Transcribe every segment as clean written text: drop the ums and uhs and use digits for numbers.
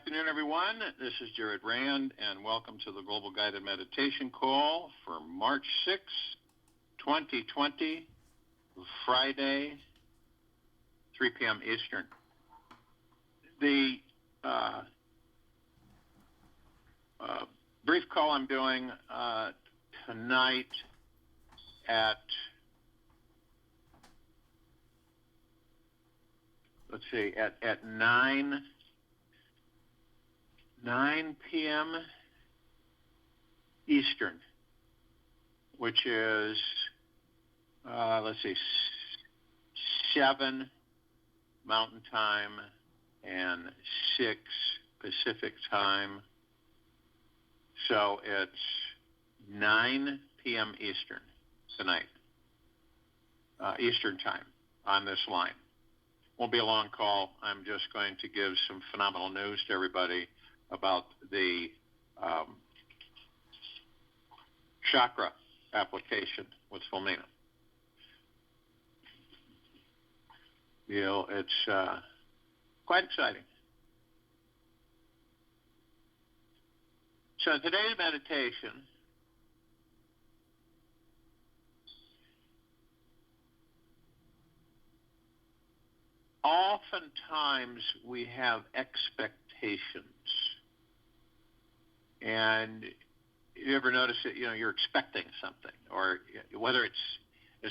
afternoon, everyone. This is Jared Rand, and welcome to the Global Guided Meditation Call for March 6, 2020, Friday, 3 p.m. Eastern. The brief call I'm doing tonight at, 9 p.m. Eastern, which is, 7 Mountain Time and 6 Pacific Time. So it's 9 p.m. Eastern tonight, Eastern Time on this line. Won't be a long call. I'm just going to give some phenomenal news to everybody about the chakra application with Fulmina. It's quite exciting. So today's meditation oftentimes we have expectations. And you ever notice that, you're expecting something, or whether it's,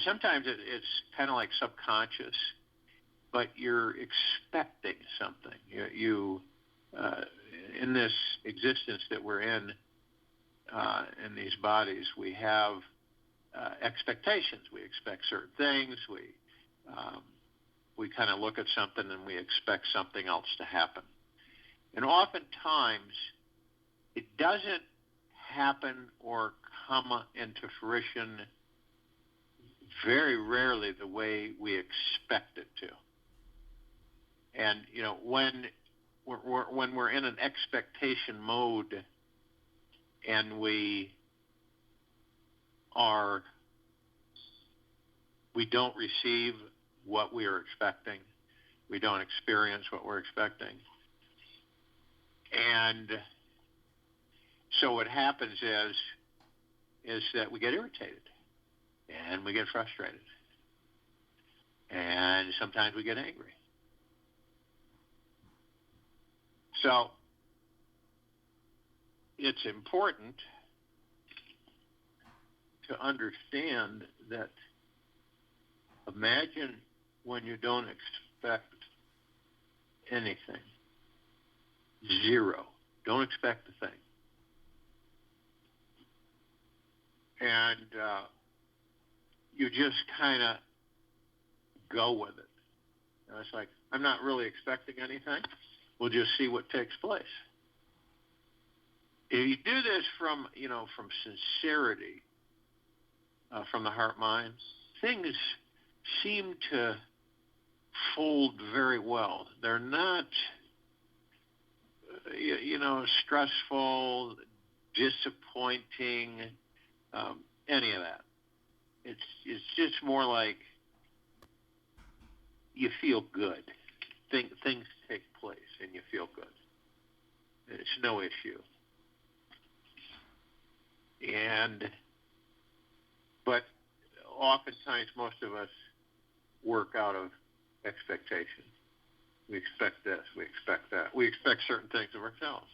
sometimes it's kind of like subconscious, but you're expecting something. You in this existence that we're in these bodies, we have expectations. We expect certain things. We kind of look at something and we expect something else to happen. And oftentimes, it doesn't happen or come into fruition very rarely the way we expect it to. And, when we're in an expectation mode and we don't receive what we are expecting, we don't experience what we're expecting. And so what happens is that we get irritated and we get frustrated. And sometimes we get angry. So it's important to understand that imagine when you don't expect anything. Zero. Don't expect a thing. And you just kind of go with it. It's like, I'm not really expecting anything. We'll just see what takes place. If you do this from sincerity, from the heart mind, things seem to fold very well. They're not, stressful, disappointing, any of that. It's just more like you feel good. Things take place and you feel good. It's no issue. But oftentimes most of us work out of expectation. We expect this, we expect that. We expect certain things of ourselves.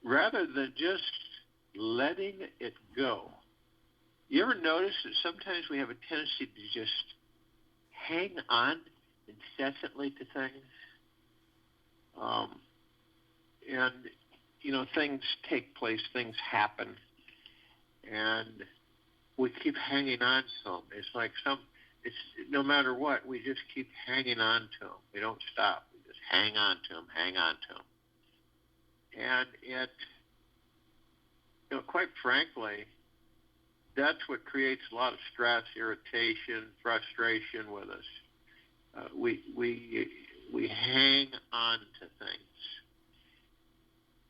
Rather than just letting it go. You ever notice that sometimes we have a tendency to just hang on incessantly to things? Things take place, things happen, and we keep hanging on to them. It's like no matter what, we just keep hanging on to them. We don't stop. We just hang on to them. And quite frankly, that's what creates a lot of stress, irritation, frustration with us. We hang on to things.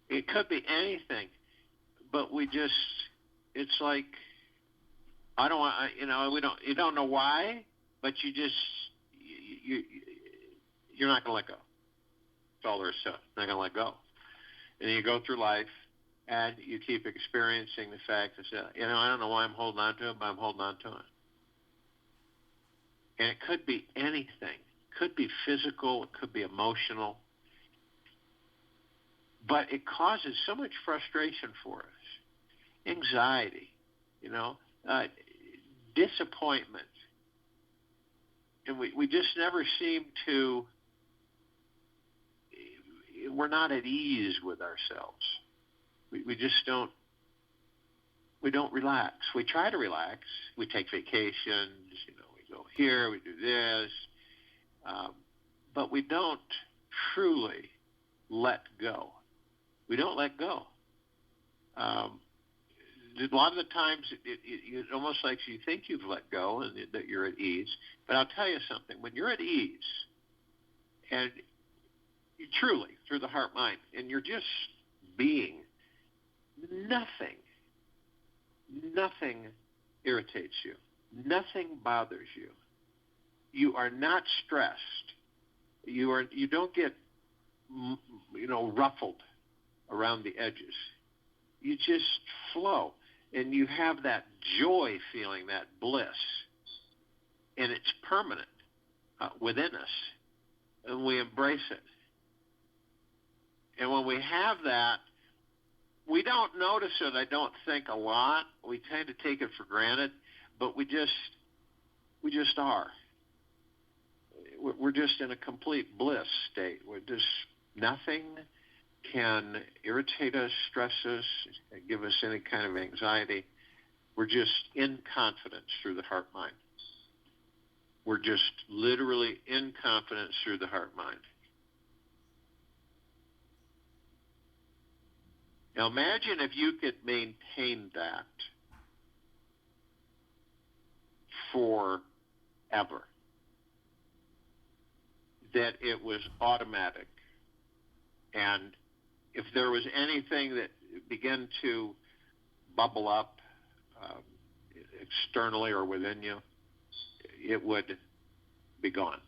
It could be anything, but it's like, you don't know why, but you're not going to let go. That's all there is to it. Not going to let go. And you go through life, and you keep experiencing the fact that, I don't know why I'm holding on to it, but I'm holding on to it. And it could be anything. It could be physical. It could be emotional. But it causes so much frustration for us. Anxiety, disappointment. And we just never seem to, we're not at ease with ourselves. We just don't relax. We try to relax. We take vacations, we go here, we do this. But we don't truly let go. We don't let go. A lot of the times, it almost like you think you've let go and that you're at ease. But I'll tell you something. When you're at ease, and you truly, through the heart, mind, and you're just being, nothing irritates you. Nothing bothers you. You are not stressed. You don't get, ruffled around the edges. You just flow, and you have that joy feeling, that bliss, and it's permanent within us, and we embrace it. And when we have that, we don't notice it, I don't think, a lot. We tend to take it for granted, but we just are. We're just in a complete bliss state. We're just, nothing can irritate us, stress us, give us any kind of anxiety. We're just in confidence through the heart mind. We're just literally in confidence through the heart mind. Now imagine if you could maintain that forever, that it was automatic, and if there was anything that began to bubble up externally or within you, it would be gone.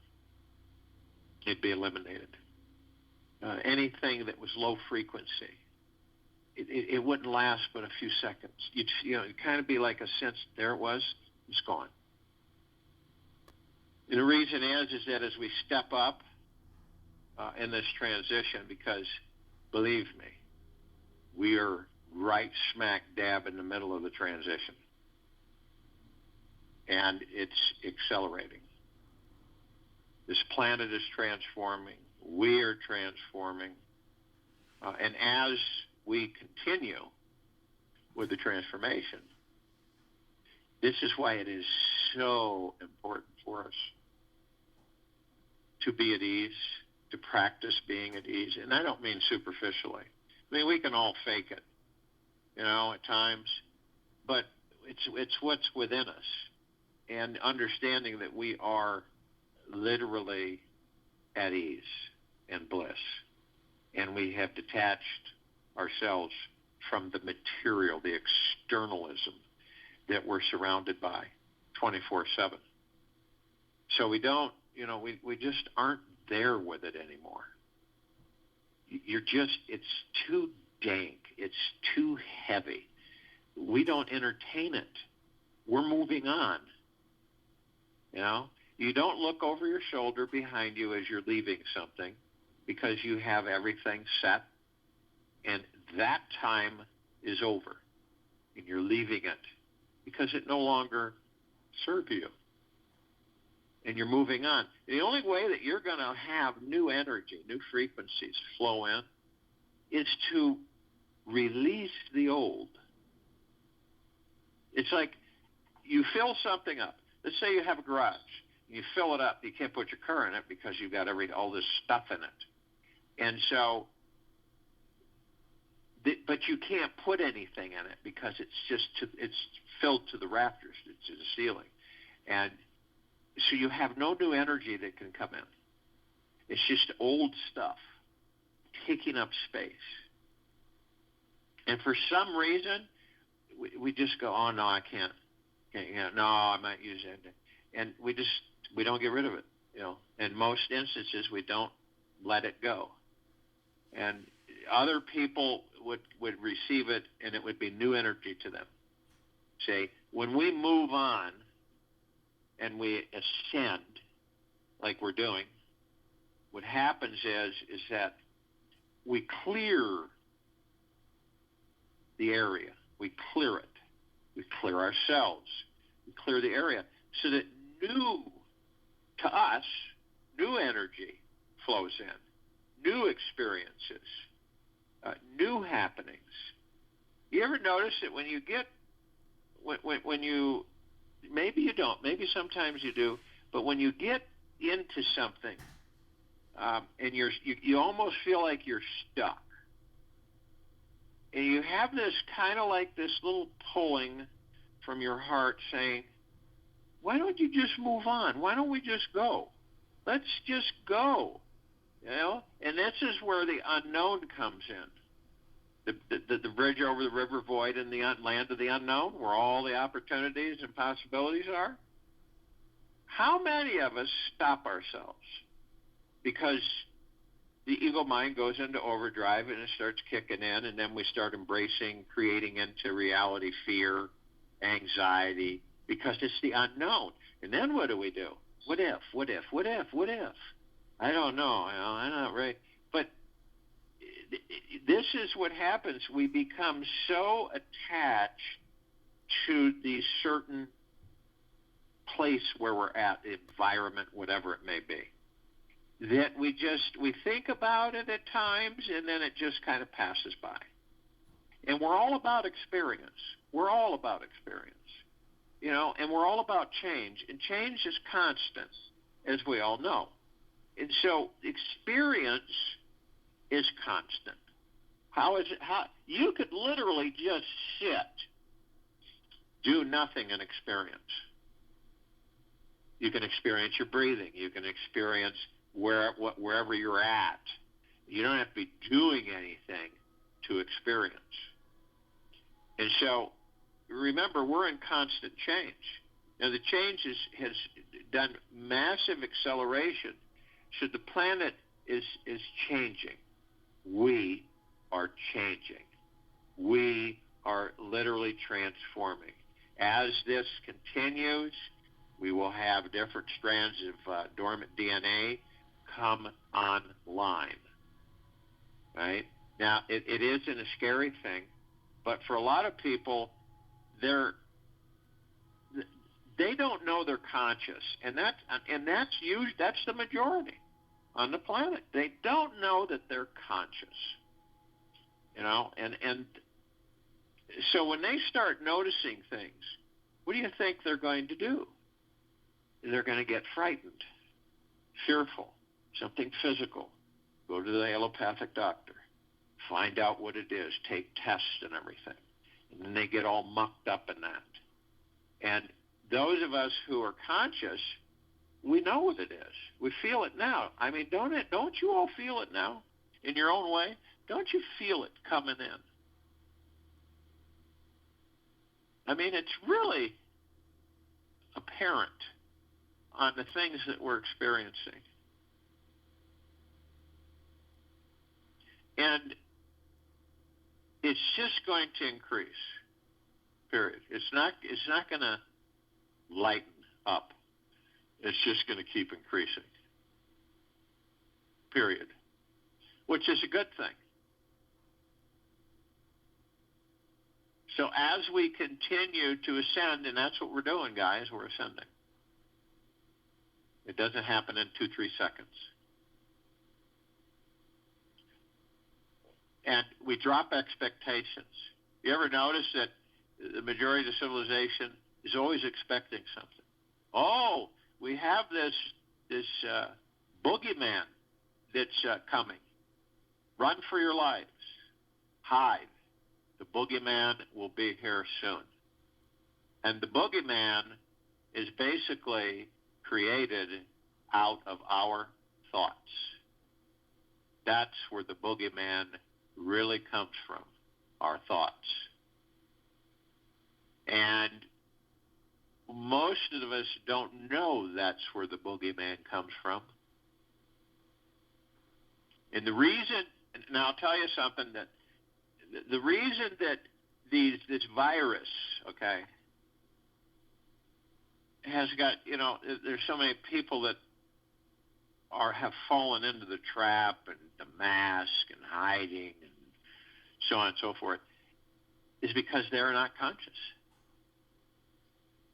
It'd be eliminated. Anything that was low frequency, it wouldn't last but a few seconds. It'd kind of be like a sense, there it was, it's gone. And the reason is that as we step up in this transition, because believe me, we are right smack dab in the middle of the transition. And it's accelerating. This planet is transforming. We are transforming. And as we continue with the transformation, this is why it is so important for us to be at ease, to practice being at ease. And I don't mean superficially. I mean, we can all fake it, at times, but it's what's within us. And understanding that we are literally at ease and bliss. And we have detached ourselves from the material, the externalism that we're surrounded by 24/7. So we don't, we just aren't there with it anymore. It's too dank. It's too heavy. We don't entertain it. We're moving on. You don't look over your shoulder behind you as you're leaving something, because you have everything set, and that time is over, and you're leaving it because it no longer serves you, and you're moving on. The only way that you're going to have new energy, new frequencies flow in, is to release the old. It's like you fill something up. Let's say you have a garage. You fill it up. You can't put your car in it because you've got all this stuff in it. And so, but you can't put anything in it because it's filled to the rafters, to the ceiling. And so you have no new energy that can come in. It's just old stuff taking up space. And for some reason, we just go, oh, no, I can't. No, I might use it. And we don't get rid of it. In most instances, we don't let it go. And other people would receive it, and it would be new energy to them. Say, when we move on and we ascend like we're doing, what happens is that we clear the area. We clear it. We clear ourselves. We clear the area so that to us, new energy flows in, new experiences, new happenings. You ever notice that when you get, when you, maybe you don't, maybe sometimes you do, but when you get into something and you almost feel like you're stuck, and you have this kind of like this little pulling from your heart saying, why don't you just move on? Why don't we just go? Let's just go. And this is where the unknown comes in. The bridge over the river void in the land of the unknown, where all the opportunities and possibilities are. How many of us stop ourselves because the ego mind goes into overdrive and it starts kicking in, and then we start embracing, creating into reality fear, anxiety, because it's the unknown. And then what do? What if? I don't know. I'm not right. But this is what happens. We become so attached to the certain place where we're at, environment, whatever it may be, that we think about it at times, and then it just kind of passes by. And we're all about experience. We're all about experience, and we're all about change. And change is constant, as we all know. And so experience is constant. How is it? You could literally just sit, do nothing, and experience. You can experience your breathing. You can experience wherever you're at. You don't have to be doing anything to experience. And so, remember, we're in constant change. Now, the change has done massive acceleration. So the planet is changing. We are changing. We are literally transforming. As this continues, we will have different strands of dormant DNA come online. Right? Now, it isn't a scary thing, but for a lot of people, they don't know they're conscious, and that's the majority on the planet. They don't know that they're conscious, and so when they start noticing things, what do you think they're going to do? They're going to get frightened, fearful, something physical, go to the allopathic doctor, find out what it is, take tests and everything, and then they get all mucked up in that. And those of us who are conscious, we know what it is. We feel it now. I mean, don't you all feel it now in your own way? Don't you feel it coming in? I mean, it's really apparent on the things that we're experiencing. And it's just going to increase, period. It's not going to lighten up. It's just going to keep increasing, period, which is a good thing. So as we continue to ascend, and that's what we're doing, guys, we're ascending. It doesn't happen in 2-3 seconds. And we drop expectations. You ever notice that the majority of the civilization is always expecting something? Oh, we have this boogeyman that's coming. Run for your lives. Hide. The boogeyman will be here soon. And the boogeyman is basically created out of our thoughts. That's where the boogeyman really comes from, our thoughts. And most of us don't know that's where the boogeyman comes from. And the reason Now I'll tell you something, that the reason that this virus, okay, has got, there's so many people that have fallen into the trap and the mask and hiding and so on and so forth, is because they're not conscious.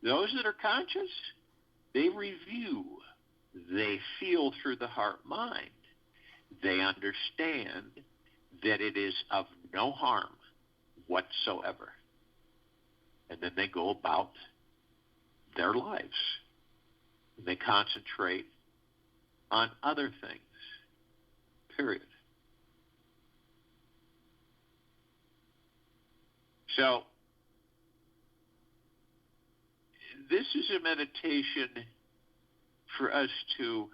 Those that are conscious, they review, they feel through the heart-mind. They understand that it is of no harm whatsoever. And then they go about their lives. They concentrate on other things, period. So, this is a meditation for us to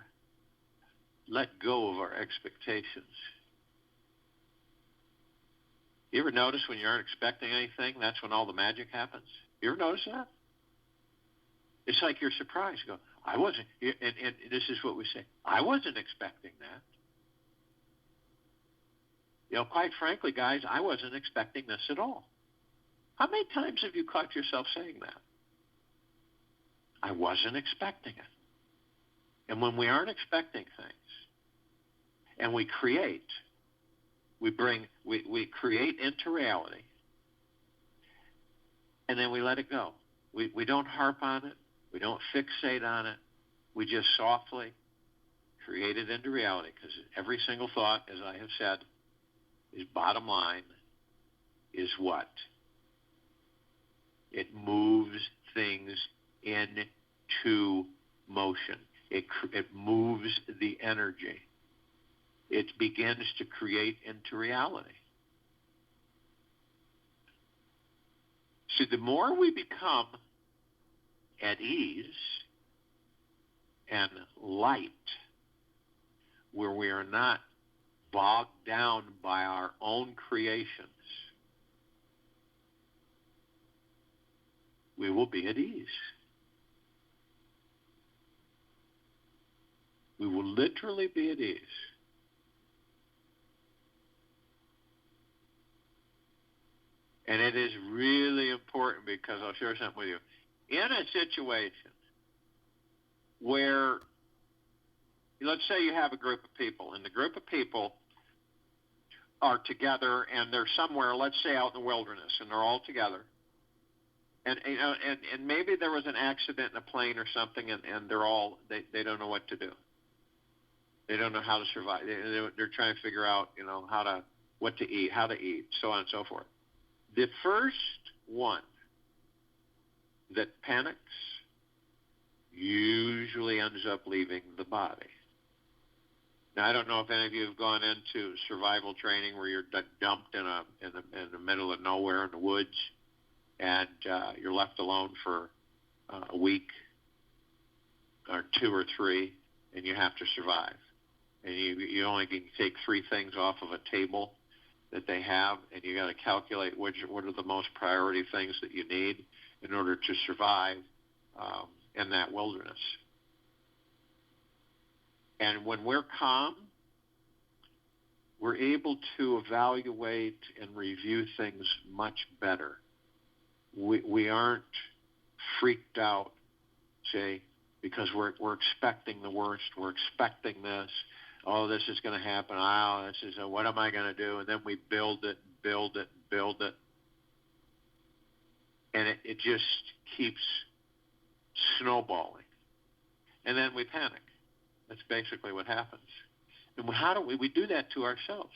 let go of our expectations. You ever notice when you aren't expecting anything, that's when all the magic happens? You ever notice that? It's like you're surprised. You go, I wasn't, and this is what we say, I wasn't expecting that. Quite frankly, guys, I wasn't expecting this at all. How many times have you caught yourself saying that? I wasn't expecting it. And when we aren't expecting things, and we create, we create into reality, and then we let it go. We don't harp on it. We don't fixate on it. We just softly create it into reality, because every single thought, as I have said, is bottom line, is what? It moves things into motion. It moves the energy. It begins to create into reality. So the more we become at ease and light, where we are not bogged down by our own creations, we will be at ease. We will literally be at ease. And it is really important, because I'll share something with you. In a situation where, let's say you have a group of people, and the group of people are together, and they're somewhere, let's say out in the wilderness, and they're all together. And maybe there was an accident in a plane or something, and they don't know what to do. They don't know how to survive. They're trying to figure out, what to eat, how to eat, so on and so forth. The first one that panics usually ends up leaving the body. Now, I don't know if any of you have gone into survival training where you're dumped in the middle of nowhere in the woods, and you're left alone for a week or 2 or 3, and you have to survive. And you only can take 3 things off of a table that they have, and you got to calculate what are the most priority things that you need in order to survive in that wilderness. And when we're calm, we're able to evaluate and review things much better. We aren't freaked out, say, because we're expecting the worst. We're expecting this. Oh, this is going to happen. Oh, this is what am I going to do? And then we build it. And it just keeps snowballing. And then we panic. That's basically what happens. And how do we do that to ourselves?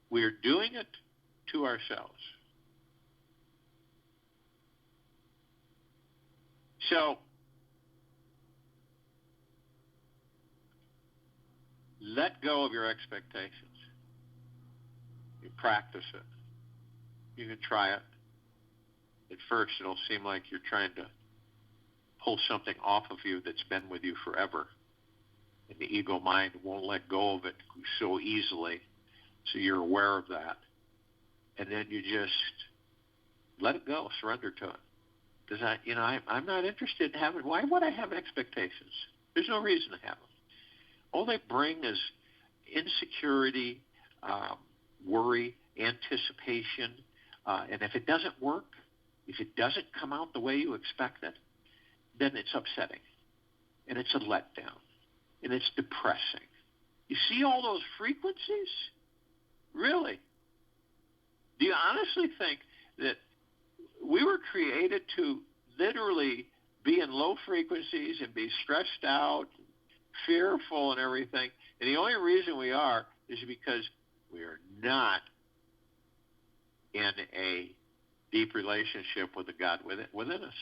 We are doing it to ourselves. So, let go of your expectations. You practice it. You can try it. At first, it'll seem like you're trying to pull something off of you that's been with you forever. And the ego mind won't let go of it so easily. So you're aware of that. And then you just let it go, surrender to it. Because I'm not interested in why would I have expectations? There's no reason to have them. All they bring is insecurity, worry, anticipation, and if it doesn't work, if it doesn't come out the way you expect it, then it's upsetting, and it's a letdown, and it's depressing. You see all those frequencies? Really? Do you honestly think that we were created to literally be in low frequencies and be stressed out, fearful and everything, and the only reason we are is because we are not in a deep relationship with the God within us,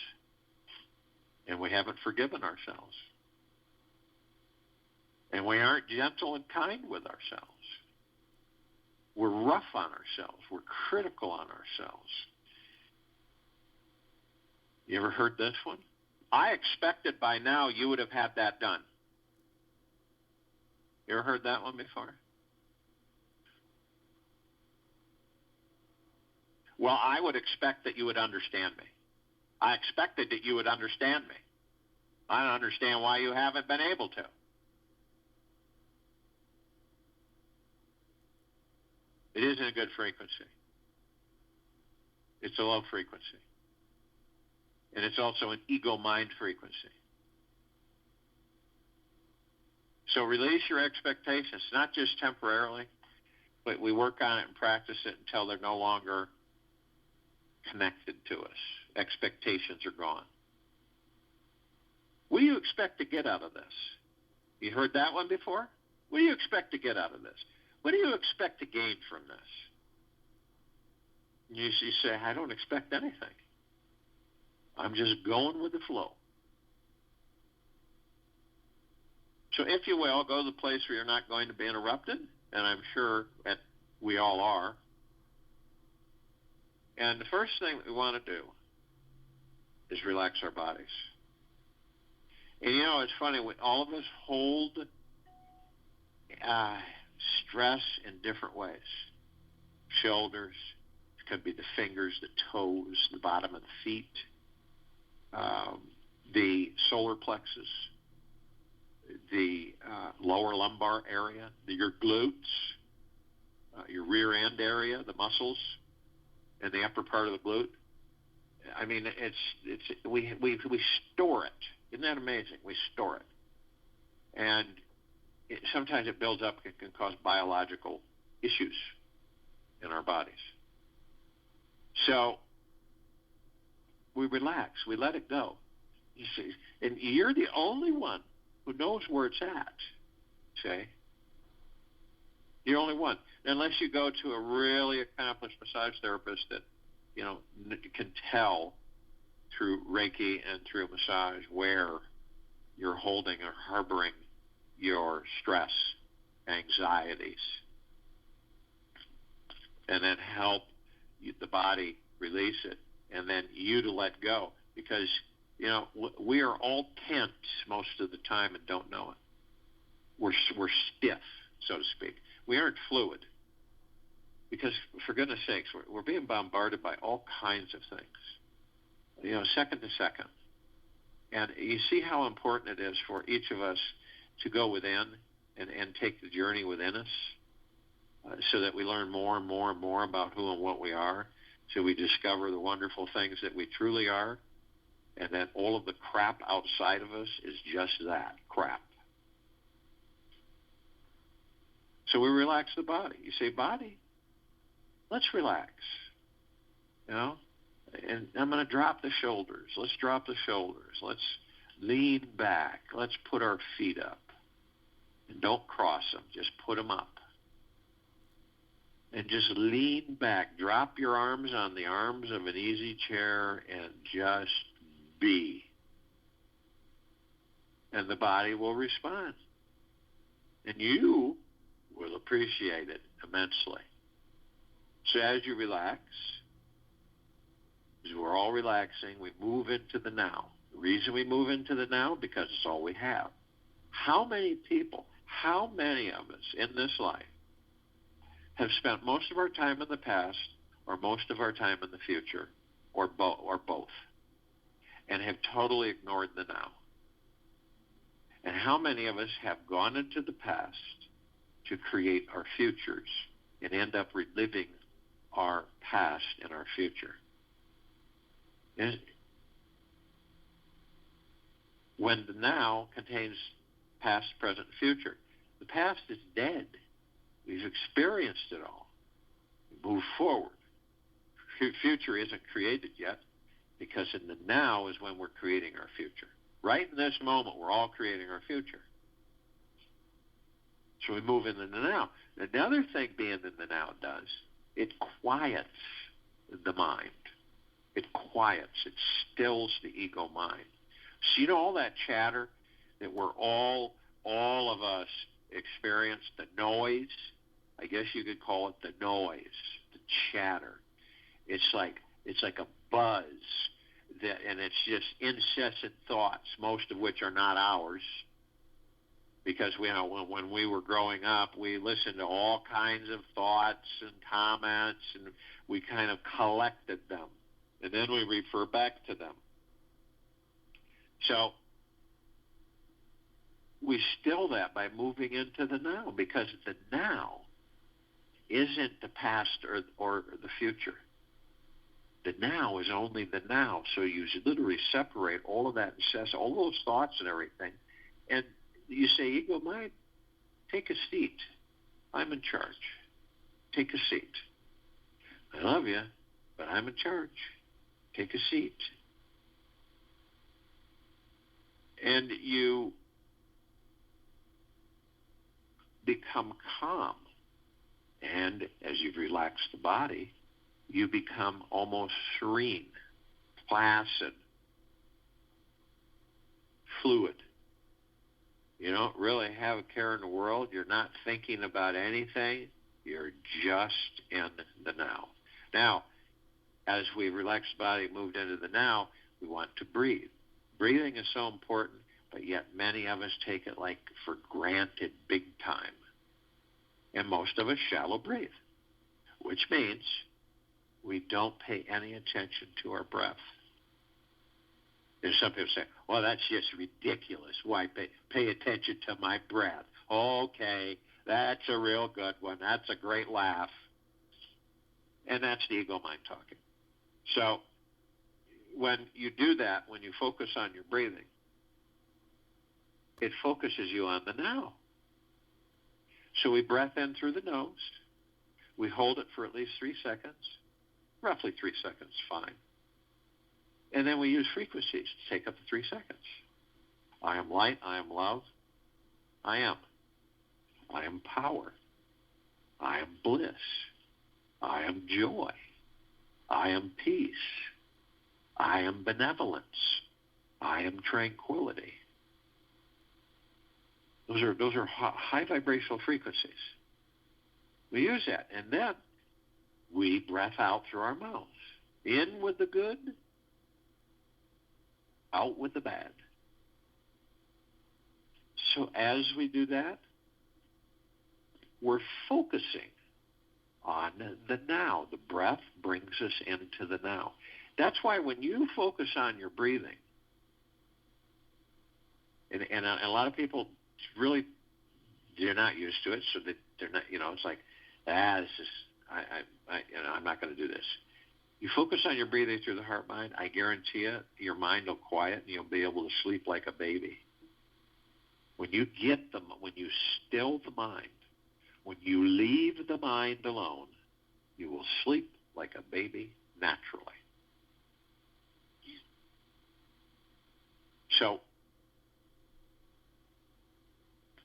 and we haven't forgiven ourselves, and we aren't gentle and kind with ourselves. We're rough on ourselves. We're critical on ourselves. You ever heard this one? I expected by now you would have had that done. You ever heard that one before? Well, I would expect that you would understand me. I expected that you would understand me. I don't understand why you haven't been able to. It isn't a good frequency. It's a low frequency. And it's also an ego-mind frequency. So release your expectations, not just temporarily, but we work on it and practice it until they're no longer connected to us. Expectations are gone. What do you expect to get out of this? You heard that one before? What do you expect to get out of this? What do you expect to gain from this? You say, I don't expect anything. I'm just going with the flow. So if you will, go to the place where you're not going to be interrupted, and I'm sure that we all are. And the first thing that we want to do is relax our bodies. And you know, it's funny, all of us hold stress in different ways. Shoulders, it could be the fingers, the toes, the bottom of the feet, the solar plexus, the lower lumbar area, your glutes, your rear end area, the muscles, and the upper part of the glute. I mean, we store it. Isn't that amazing? We store it, and sometimes it builds up and can cause biological issues in our bodies. So we relax. We let it go. You see, and you're the only one who knows where it's at. See? You're the only one. Unless you go to a really accomplished massage therapist that, you know, can tell through Reiki and through massage where you're holding or harboring your stress, anxieties, and then help the body release it, and then you to let go. Because, you know, we are all tense most of the time and don't know it. We're stiff, so to speak. We aren't fluid. Because, for goodness sakes, we're being bombarded by all kinds of things, you know, second to second. And you see how important it is for each of us to go within and take the journey within us so that we learn more and more and more about who and what we are, so we discover the wonderful things that we truly are, and that all of the crap outside of us is just that, crap. So we relax the body. You say, body, let's relax, you know, and I'm going to drop the shoulders. Let's drop the shoulders. Let's lean back. Let's put our feet up. And don't cross them. Just put them up. And just lean back. Drop your arms on the arms of an easy chair and just be. And the body will respond. And you will appreciate it immensely. So as you relax, as we're all relaxing, we move into the now. The reason we move into the now, because it's all we have. How many people, how many of us in this life have spent most of our time in the past or most of our time in the future or both and have totally ignored the now? And how many of us have gone into the past, to create our futures and end up reliving our past and our future. And when the now contains past, present, future, the past is dead. We've experienced it all. We move forward. Future isn't created yet, because in the now is when we're creating our future. Right in this moment, we're all creating our future. So we move into the now. Another thing being in the now does, it quiets the mind. It quiets, it stills the ego mind. So you know all that chatter that we're all of us experience, the noise, I guess you could call it the noise, the chatter. It's like a buzz, and it's just incessant thoughts, most of which are not ours. Because when we were growing up, we listened to all kinds of thoughts and comments, and we kind of collected them, and then we refer back to them. So we still that by moving into the now, because the now isn't the past or the future. The now is only the now. So you literally separate all of that incessant, all those thoughts and everything, and you say, ego mind, take a seat. I'm in charge. Take a seat. I love you, but I'm in charge. Take a seat. And you become calm. And as you've relaxed the body, you become almost serene, placid, fluid. You don't really have a care in the world. You're not thinking about anything. You're just in the now. Now, as we relax the body, moved into the now, we want to breathe. Breathing is so important, but yet many of us take it like for granted big time. And most of us shallow breathe, which means we don't pay any attention to our breath. And some people say, well, that's just ridiculous. Why pay attention to my breath? Okay, that's a real good one. That's a great laugh. And that's the ego mind talking. So when you do that, when you focus on your breathing, it focuses you on the now. So we breath in through the nose. We hold it for at least 3 seconds. Roughly 3 seconds, fine. And then we use frequencies to take up the 3 seconds. I am light. I am love. I am. I am power. I am bliss. I am joy. I am peace. I am benevolence. I am tranquility. Those are high vibrational frequencies. We use that, and then we breath out through our mouths. In with the good, out with the bad. So as we do that, we're focusing on the now. The breath brings us into the now. That's why when you focus on your breathing, and a lot of people really, they're not used to it, so that they're not, it's like, this is, I'm not going to do this. You focus on your breathing through the heart mind, I guarantee you, your mind will quiet and you'll be able to sleep like a baby. When you still the mind, when you leave the mind alone, you will sleep like a baby naturally. So,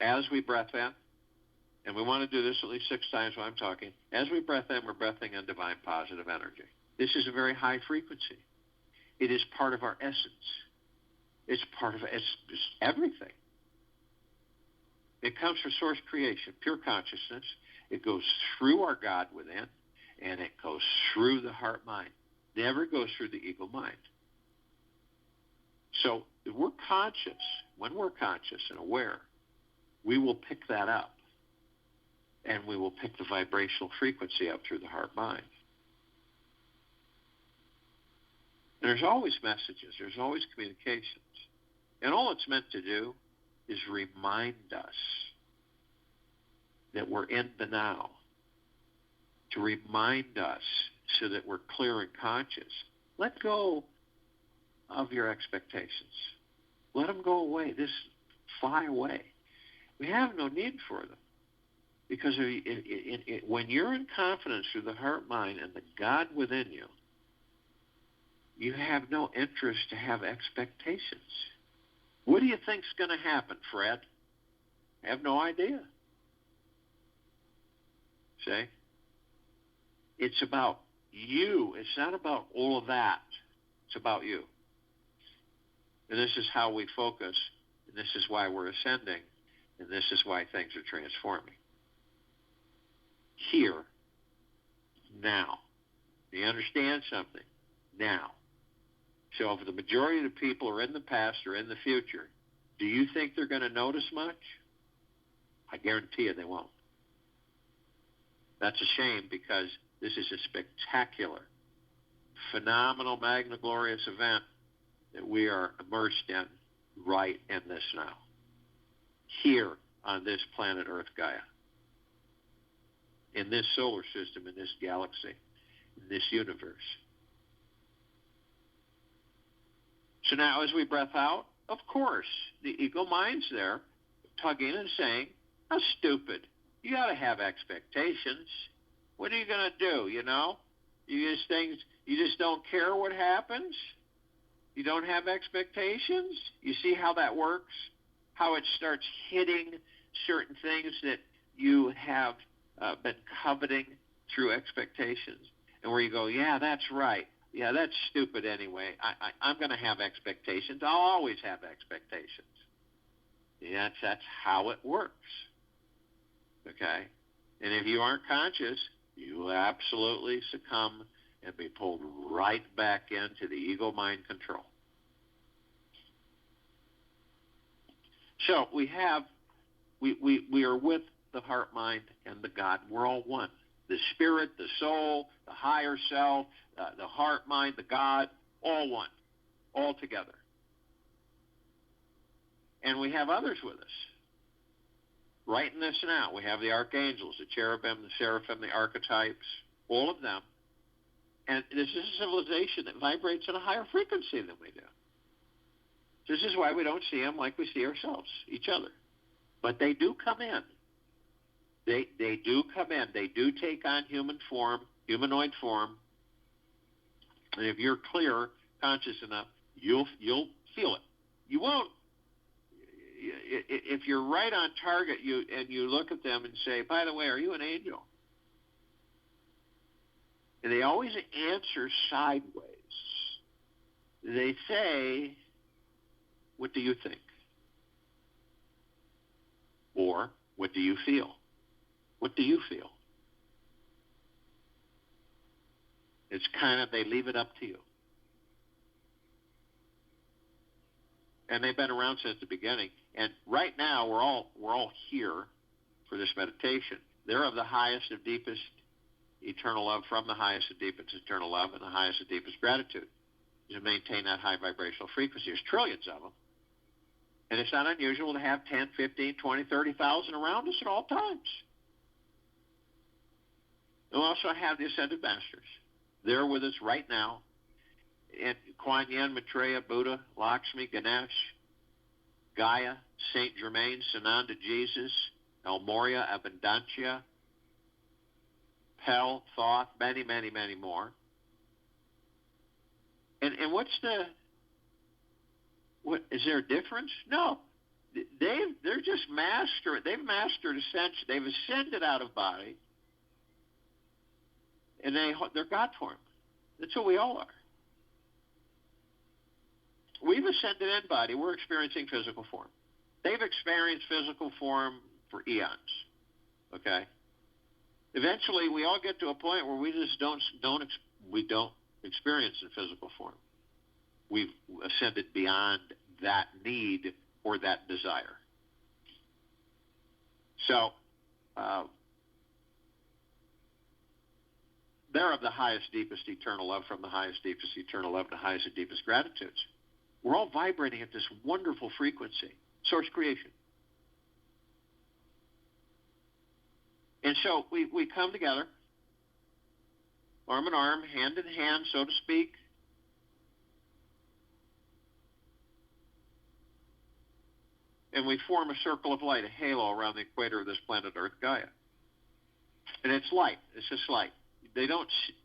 as we breath in, and we want to do this at least 6 times while I'm talking, as we breath in, we're breathing in divine positive energy. This is a very high frequency. It is part of our essence. It's everything. It comes from source creation, pure consciousness. It goes through our God within, and it goes through the heart mind. Never goes through the ego mind. So if we're conscious, when we're conscious and aware, we will pick that up, and we will pick the vibrational frequency up through the heart mind. There's always messages. There's always communications. And all it's meant to do is remind us that we're in the now, to remind us so that we're clear and conscious. Let go of your expectations. Let them go away. Just fly away. We have no need for them. Because when you're in confidence through the heart, mind, and the God within you, you have no interest to have expectations. What do you think's going to happen, Fred? I have no idea. See? It's about you. It's not about all of that. It's about you. And this is how we focus, and this is why we're ascending, and this is why things are transforming. Here, now. Do you understand something? Now. So if the majority of the people are in the past or in the future, do you think they're going to notice much? I guarantee you they won't. That's a shame, because this is a spectacular, phenomenal, magna glorious event that we are immersed in right in this now. Here on this planet Earth, Gaia. In this solar system, in this galaxy, in this universe. So now as we breath out, of course, the ego mind's there, tugging and saying, how stupid. You got to have expectations. What are you going to do, you know? You just don't care what happens? You don't have expectations? You see how that works? How it starts hitting certain things that you have been coveting through expectations, and where you go, yeah, that's right. Yeah, that's stupid anyway. I'm going to have expectations. I'll always have expectations. Yeah, that's how it works. Okay? And if you aren't conscious, you will absolutely succumb and be pulled right back into the ego mind control. So we are with the heart, mind, and the God. We're all one. The spirit, the soul, the higher self, the heart, mind, the God, all one, all together. And we have others with us. Right in this now, we have the archangels, the cherubim, the seraphim, the archetypes, all of them. And this is a civilization that vibrates at a higher frequency than we do. This is why we don't see them like we see ourselves, each other. But they do come in. They do come in. They do take on human form, humanoid form. And if you're clear, conscious enough, you'll feel it. You won't. If you're right on target, you look at them and say, by the way, are you an angel? And they always answer sideways. They say, what do you think? Or, what do you feel? What do you feel? It's kind of, they leave it up to you. And they've been around since the beginning. And right now, we're all here for this meditation. They're of the highest and deepest eternal love, from the highest and deepest eternal love, and the highest and deepest gratitude to maintain that high vibrational frequency. There's trillions of them. And it's not unusual to have 10, 15, 20, 30,000 around us at all times. We'll also have the Ascended Masters. They're with us right now. And Kuan Yin, Maitreya, Buddha, Lakshmi, Ganesh, Gaia, Saint Germain, Sananda, Jesus, El Moria, Abundantia, Pel, Thoth, many, many, many more. And is there a difference? No. They're just they've mastered ascension. They've ascended out of body, and they're God form. That's who we all are. We've ascended in body. We're experiencing physical form. They've experienced physical form for eons. Okay. Eventually, we all get to a point where we just don't experience in physical form. We've ascended beyond that need or that desire. So, they're of the highest, deepest eternal love, from the highest, deepest eternal love, to the highest and deepest gratitudes. We're all vibrating at this wonderful frequency. Source creation. And so we come together, arm in arm, hand in hand, so to speak. And we form a circle of light, a halo around the equator of this planet Earth, Gaia. And it's light. It's just light.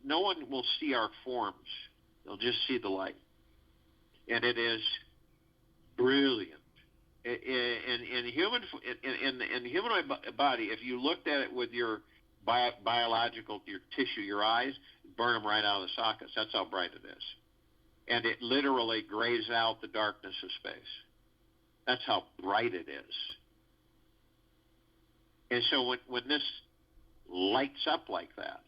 No one will see our forms. They'll just see the light. And it is brilliant. In human body, if you looked at it with your biological, your tissue, your eyes, burn them right out of the sockets. That's how bright it is. And it literally grays out the darkness of space. That's how bright it is. And so when this lights up like that,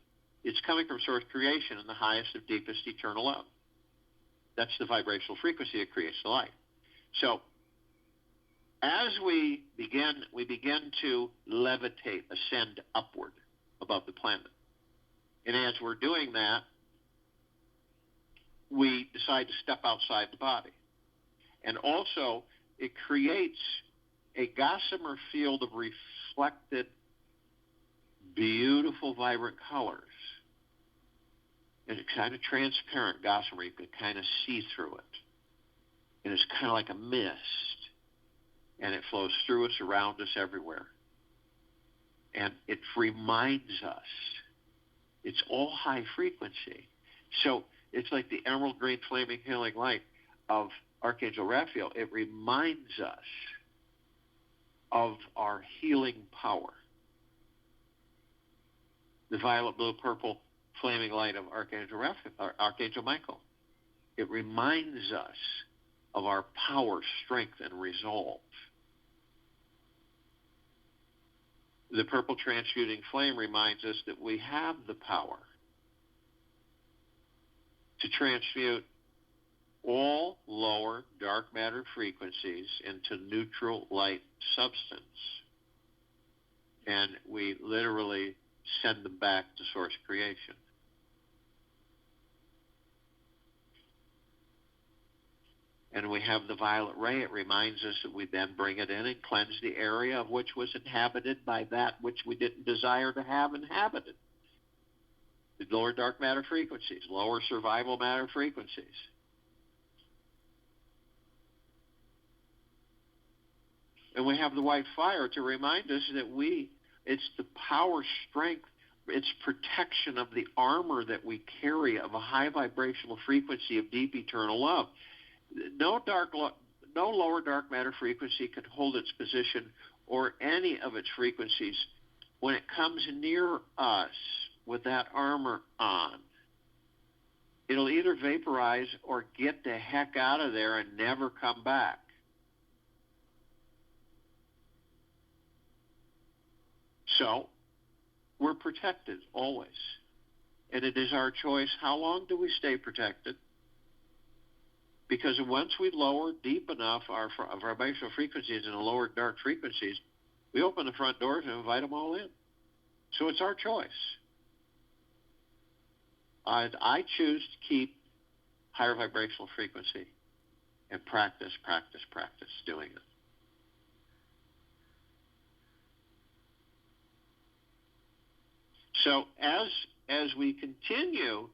it's coming from source creation in the highest of deepest eternal love. That's the vibrational frequency that creates the light. So as we begin to levitate, ascend upward above the planet. And as we're doing that, we decide to step outside the body. And also, it creates a gossamer field of reflected, beautiful, vibrant colors. And it's kind of transparent gossamer. You can kind of see through it. And it's kind of like a mist. And it flows through us, around us, everywhere. And it reminds us, it's all high frequency. So it's like the emerald green flaming healing light of Archangel Raphael. It reminds us of our healing power. The violet, blue, purple flaming light of Archangel Raphael, or Archangel Michael. It reminds us of our power, strength, and resolve. The purple transmuting flame reminds us that we have the power to transmute all lower dark matter frequencies into neutral light substance. And we literally send them back to source creation. And we have the violet ray. It reminds us that we then bring it in and cleanse the area of which was inhabited by that which we didn't desire to have inhabited. The lower dark matter frequencies, lower survival matter frequencies. And we have the white fire to remind us that it's the power, strength, it's protection of the armor that we carry of a high vibrational frequency of deep eternal love. No lower dark matter frequency can hold its position or any of its frequencies when it comes near us with that armor on. It'll either vaporize or get the heck out of there and never come back. So, we're protected always. And it is our choice, how long do we stay protected? Because once we lower deep enough our vibrational frequencies and the lower dark frequencies, we open the front doors and invite them all in. So it's our choice. I choose to keep higher vibrational frequency and practice doing it. So as we continue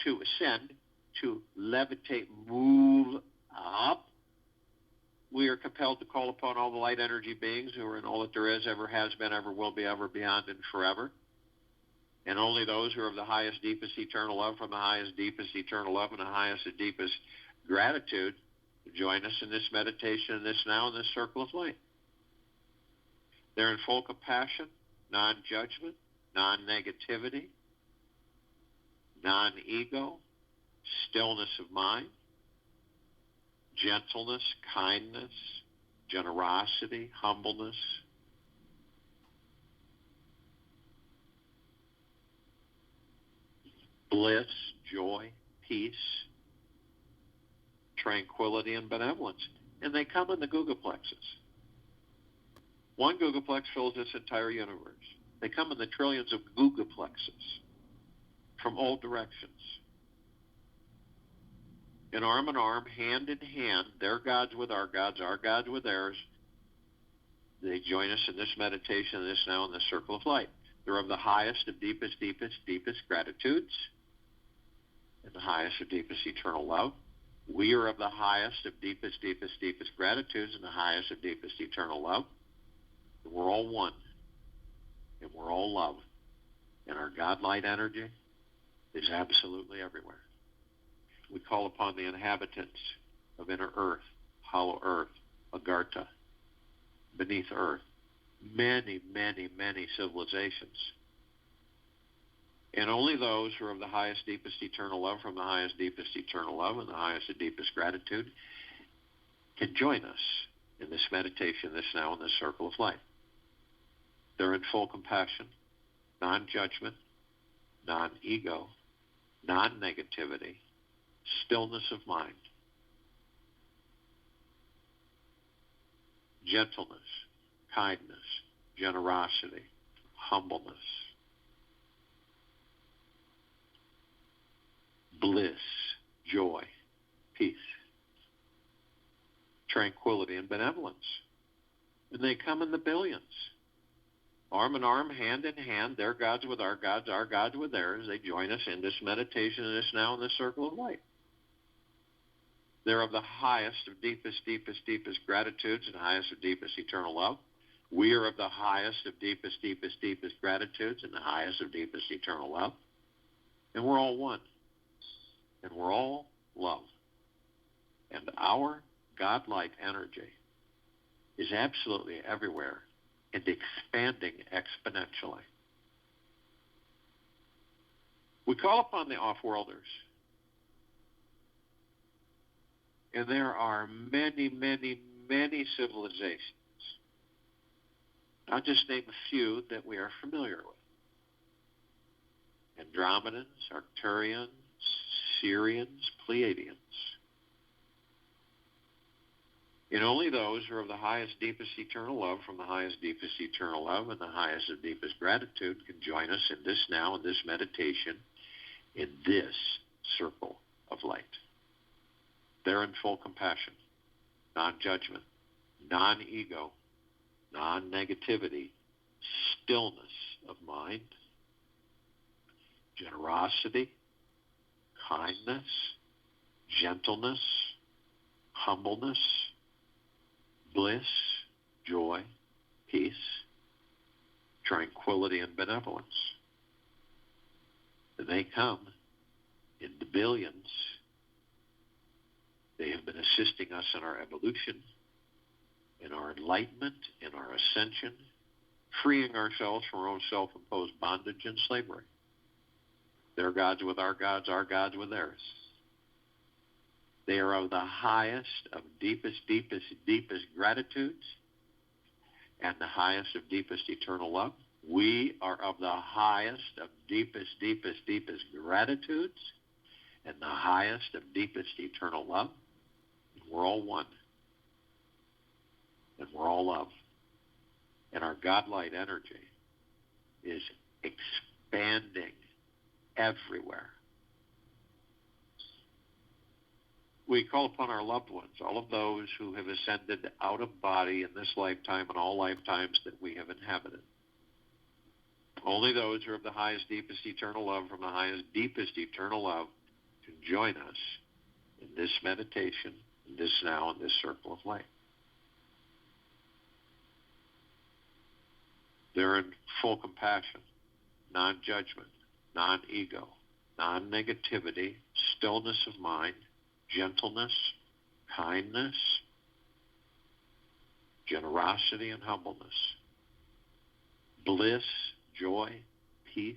to ascend, to levitate, move up, we are compelled to call upon all the light energy beings who are in all that there is, ever has been, ever will be, ever beyond, and forever. And only those who are of the highest, deepest eternal love, from the highest, deepest eternal love, and the highest and deepest gratitude, join us in this meditation, in this now, in this circle of light. They're in full compassion, non-judgment, non-negativity, non-ego, stillness of mind, gentleness, kindness, generosity, humbleness. Bliss, joy, peace, tranquility, and benevolence. And they come in the googolplexes. One googolplex fills this entire universe. They come in the trillions of googolplexes from all directions. And arm in arm, hand in hand, their gods with our gods with theirs, they join us in this meditation, in this now, in this circle of light. They're of the highest of deepest, deepest, deepest gratitudes and the highest of deepest eternal love. We are of the highest of deepest, deepest, deepest gratitudes and the highest of deepest eternal love. And we're all one, and we're all love. And our God-light energy is absolutely everywhere. We call upon the inhabitants of inner earth, hollow earth, Agartha, beneath earth, many, many, many civilizations. And only those who are of the highest, deepest, eternal love from the highest, deepest, eternal love and the highest and deepest gratitude can join us in this meditation, this now, in this circle of light. They're in full compassion, non-judgment, non-ego, non-negativity, stillness of mind, gentleness, kindness, generosity, humbleness, bliss, joy, peace, tranquility, and benevolence. And they come in the billions. Arm in arm, hand in hand, their gods with our gods with theirs. They join us in this meditation, in this now, in this circle of light. They're of the highest of deepest, deepest, deepest gratitudes and highest of deepest eternal love. We are of the highest of deepest, deepest, deepest gratitudes and the highest of deepest eternal love. And we're all one. And we're all love. And our God-light energy is absolutely everywhere and expanding exponentially. We call upon the off-worlders. And there are many, many, many civilizations. I'll just name a few that we are familiar with. Andromedans, Arcturians, Syrians, Pleiadians. And only those who are of the highest, deepest eternal love from the highest, deepest eternal love and the highest and deepest gratitude can join us in this now, in this meditation, in this circle of light. They're in full compassion, non-judgment, non-ego, non-negativity, stillness of mind, generosity, kindness, gentleness, humbleness, bliss, joy, peace, tranquility, and benevolence. And they come in the billions. They have been assisting us in our evolution, in our enlightenment, in our ascension, freeing ourselves from our own self-imposed bondage and slavery. Their gods with our gods with theirs. They are of the highest of deepest, deepest, deepest gratitudes and the highest of deepest eternal love. We are of the highest of deepest, deepest, deepest gratitudes and the highest of deepest eternal love. We're all one. And we're all love. And our God-light energy is expanding everywhere. We call upon our loved ones, all of those who have ascended out of body in this lifetime and all lifetimes that we have inhabited. Only those who are of the highest, deepest eternal love from the highest, deepest eternal love can join us in this meditation, in this now, in this circle of light. They're in full compassion, non-judgment, non-ego, non-negativity, stillness of mind, gentleness, kindness, generosity, and humbleness, bliss, joy, peace,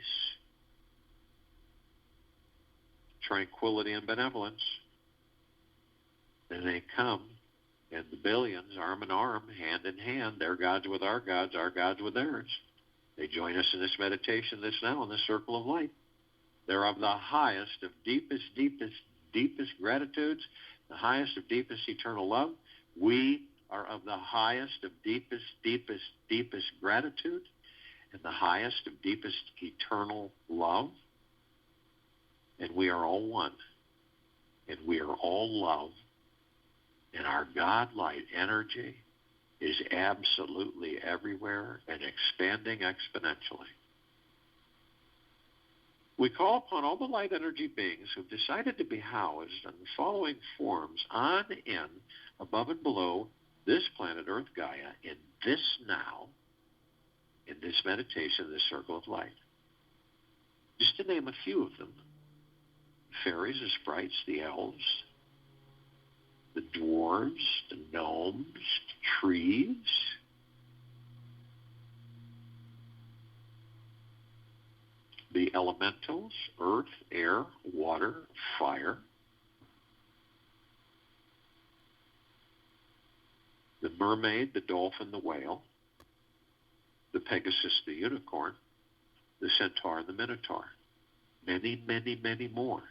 tranquility, and benevolence. And they come in the billions, arm in arm, hand in hand, their gods with our gods with theirs. They join us in this meditation, this now, in this circle of light. They're of the highest of deepest, deepest, deepest gratitudes, the highest of deepest eternal love. We are of the highest of deepest, deepest, deepest gratitude and the highest of deepest eternal love. And we are all one. And we are all love. And our God-light energy is absolutely everywhere and expanding exponentially. We call upon all the light energy beings who've decided to be housed in the following forms on, in, above and below this planet Earth Gaia, in this now, in this meditation, this circle of light. Just to name a few of them: fairies, the sprites, the elves, the dwarves, the gnomes, the trees, the elementals, earth, air, water, fire, the mermaid, the dolphin, the whale, the Pegasus, the unicorn, the centaur, and the minotaur. Many, many, many more.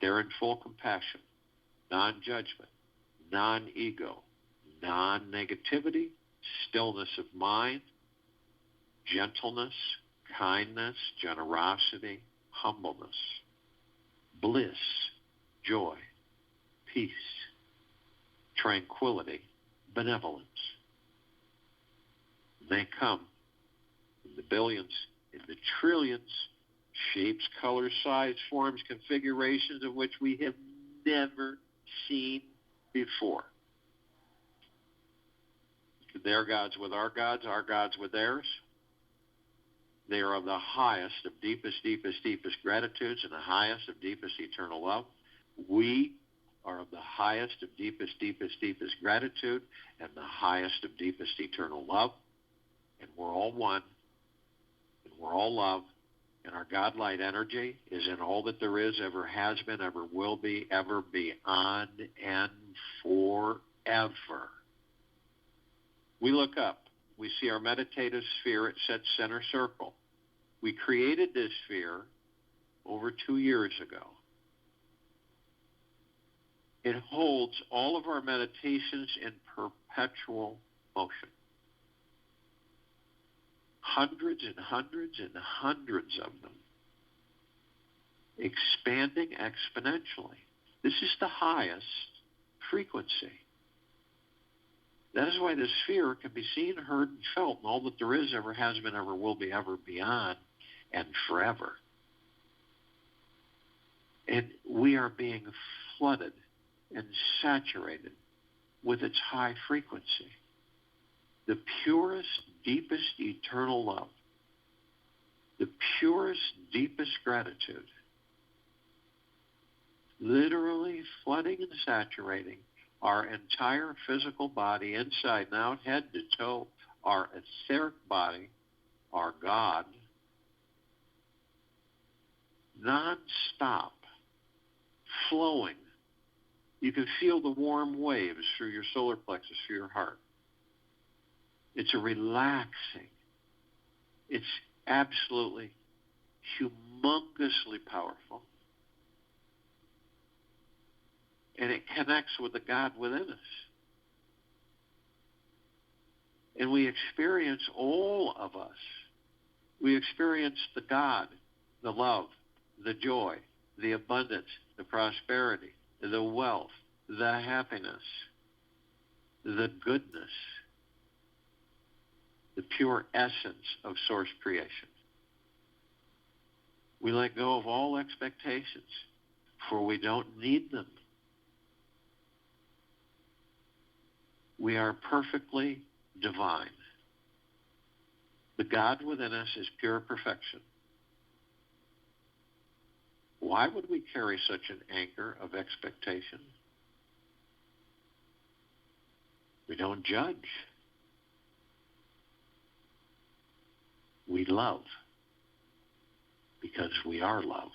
They're in full compassion, non-judgment, non-ego, non-negativity, stillness of mind, gentleness, kindness, generosity, humbleness, bliss, joy, peace, tranquility, benevolence. They come in the billions, in the trillions, shapes, colors, size, forms, configurations of which we have never seen before. Their gods with our gods with theirs. They are of the highest of deepest, deepest, deepest gratitudes and the highest of deepest eternal love. We are of the highest of deepest, deepest, deepest gratitude and the highest of deepest eternal love. And we're all one, and we're all love, and our God-light energy is in all that there is, ever has been, ever will be, ever beyond, and forever. We look up. We see our meditative sphere at set center circle. We created this sphere over 2 years ago. It holds all of our meditations in perpetual motion. Hundreds and hundreds and hundreds of them, expanding exponentially. This is the highest frequency. That is why the sphere can be seen, heard, and felt in all that there is, ever has been, ever will be, ever beyond, and forever. And we are being flooded and saturated with its high frequency. The purest, deepest, eternal love. The purest, deepest gratitude. Literally flooding and saturating our entire physical body, inside and out, head to toe, our etheric body, our God, non-stop, flowing. You can feel the warm waves through your solar plexus, through your heart. It's a relaxing, it's absolutely humongously powerful. And it connects with the God within us. And we experience, all of us, we experience the God, the love, the joy, the abundance, the prosperity, the wealth, the happiness, the goodness, the pure essence of source creation. We let go of all expectations, for we don't need them. We are perfectly divine. The God within us is pure perfection. Why would we carry such an anchor of expectation? We don't judge. We love because we are love.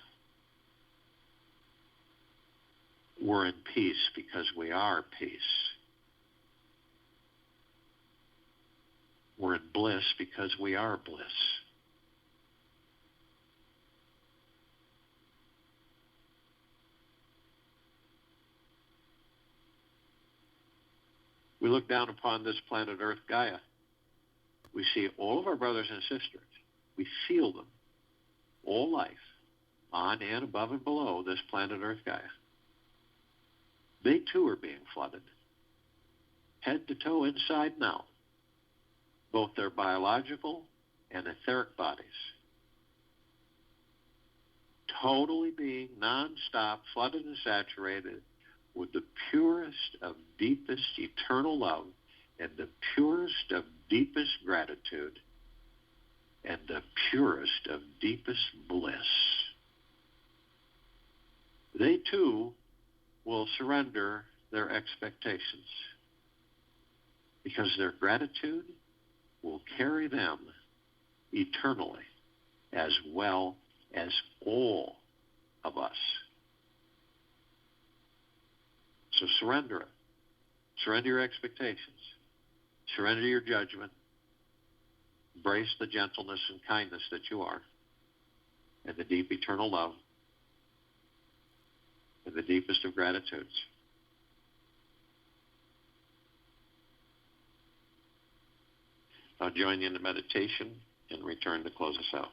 We're in peace because we are peace. We're in bliss because we are bliss. We look down upon this planet Earth Gaia. We see all of our brothers and sisters. We feel them. All life, on and above and below this planet Earth Gaia. They too are being flooded, head to toe, inside and out, both their biological and etheric bodies. totally being nonstop, flooded and saturated with the purest of deepest eternal love and the purest of deepest gratitude and the purest of deepest bliss. They too will surrender their expectations because their gratitude will carry them eternally as well as all of us. So surrender it. Surrender your expectations. Surrender your judgment. Embrace the gentleness and kindness that you are, and the deep eternal love, and the deepest of gratitudes. I'll join you in the meditation and return to close us out.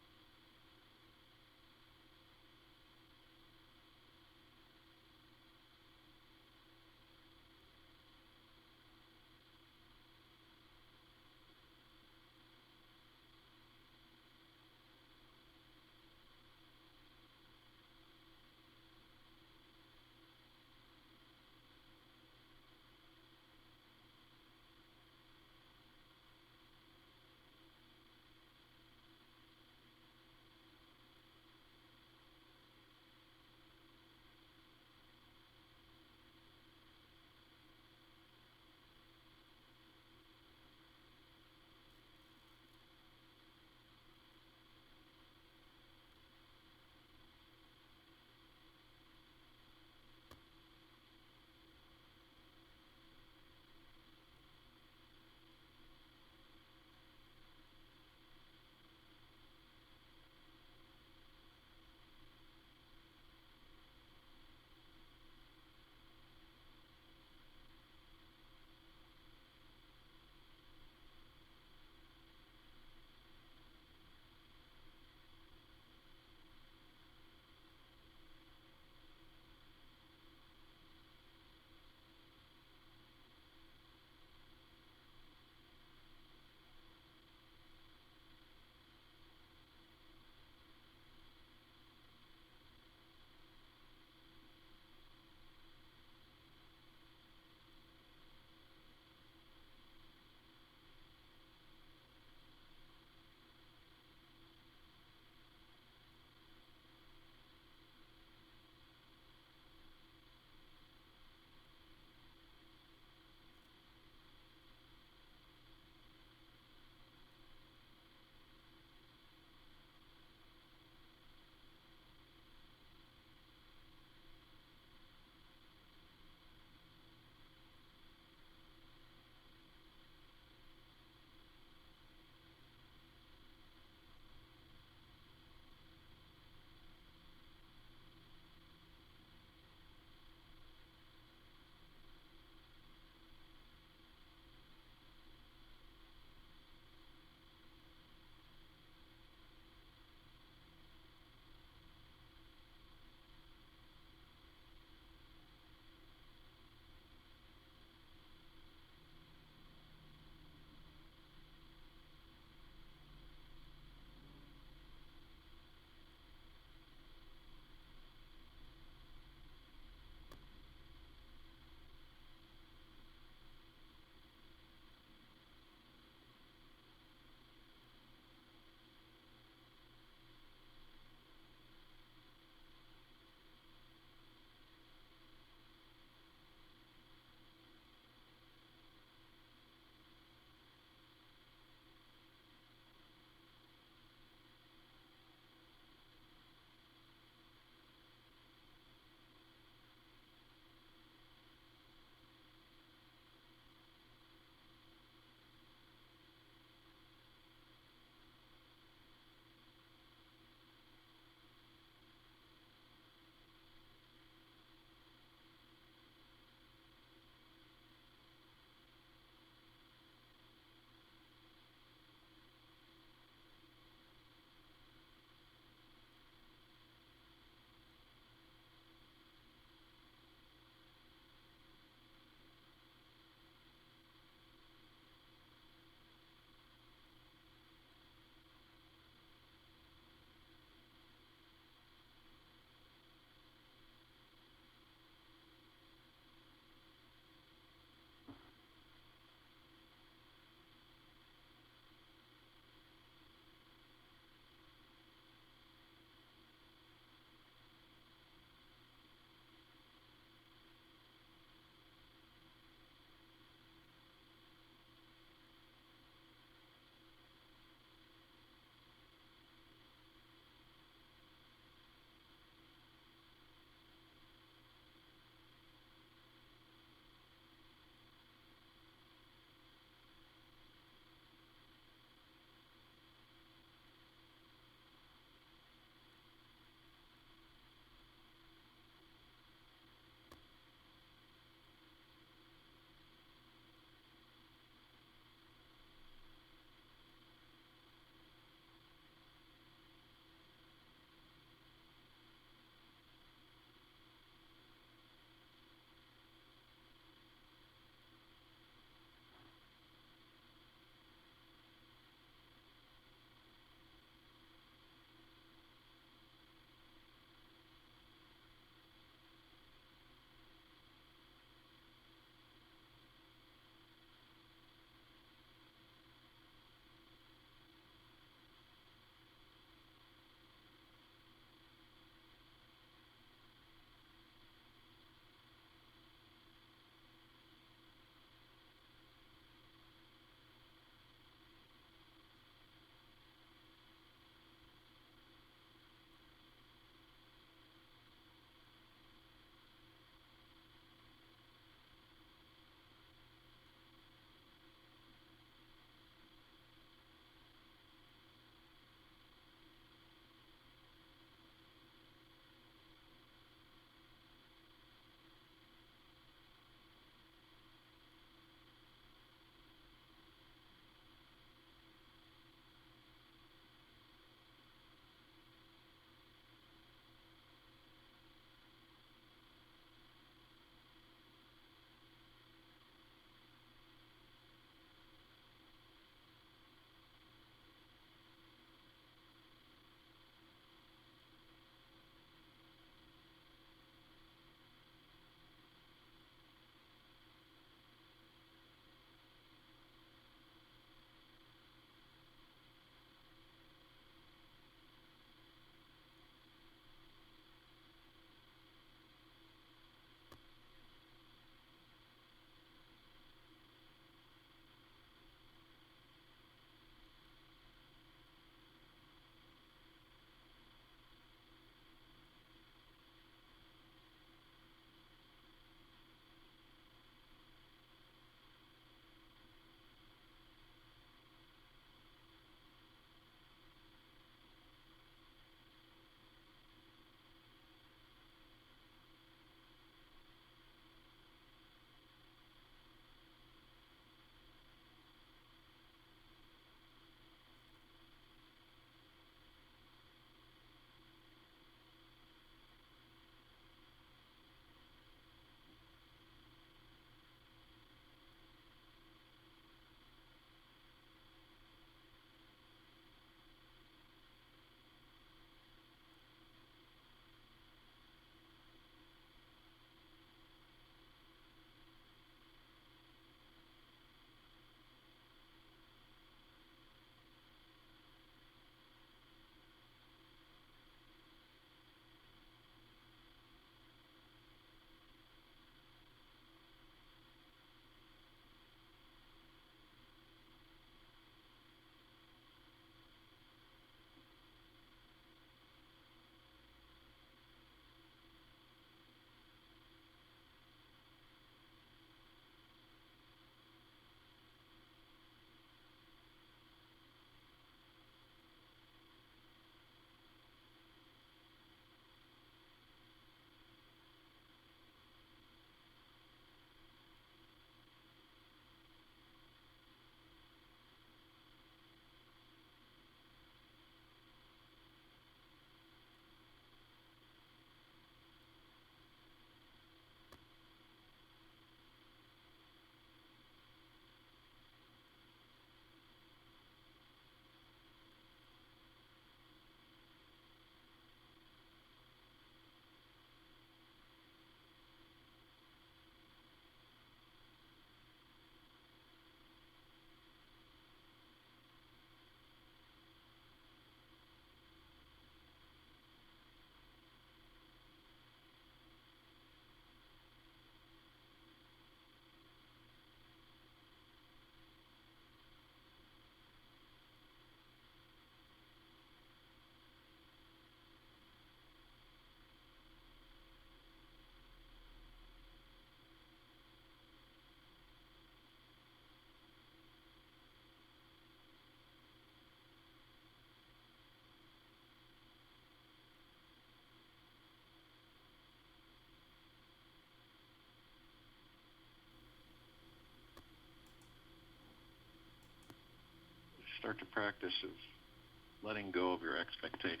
start to practice of letting go of your expectations.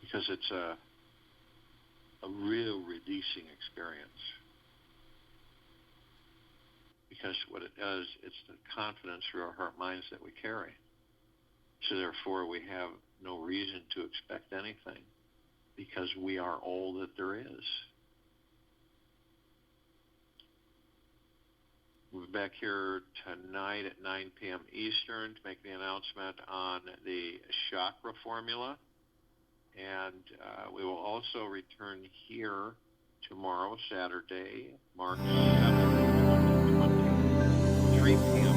Because it's a real releasing experience. Because what it does, it's the confidence through our heart minds that we carry. So therefore, we have no reason to expect anything because we are all that there is. We'll be back here tonight at 9 p.m. Eastern to make the announcement on the chakra formula. And we will also return here tomorrow, Saturday, March 7th, 2020, 3 p.m.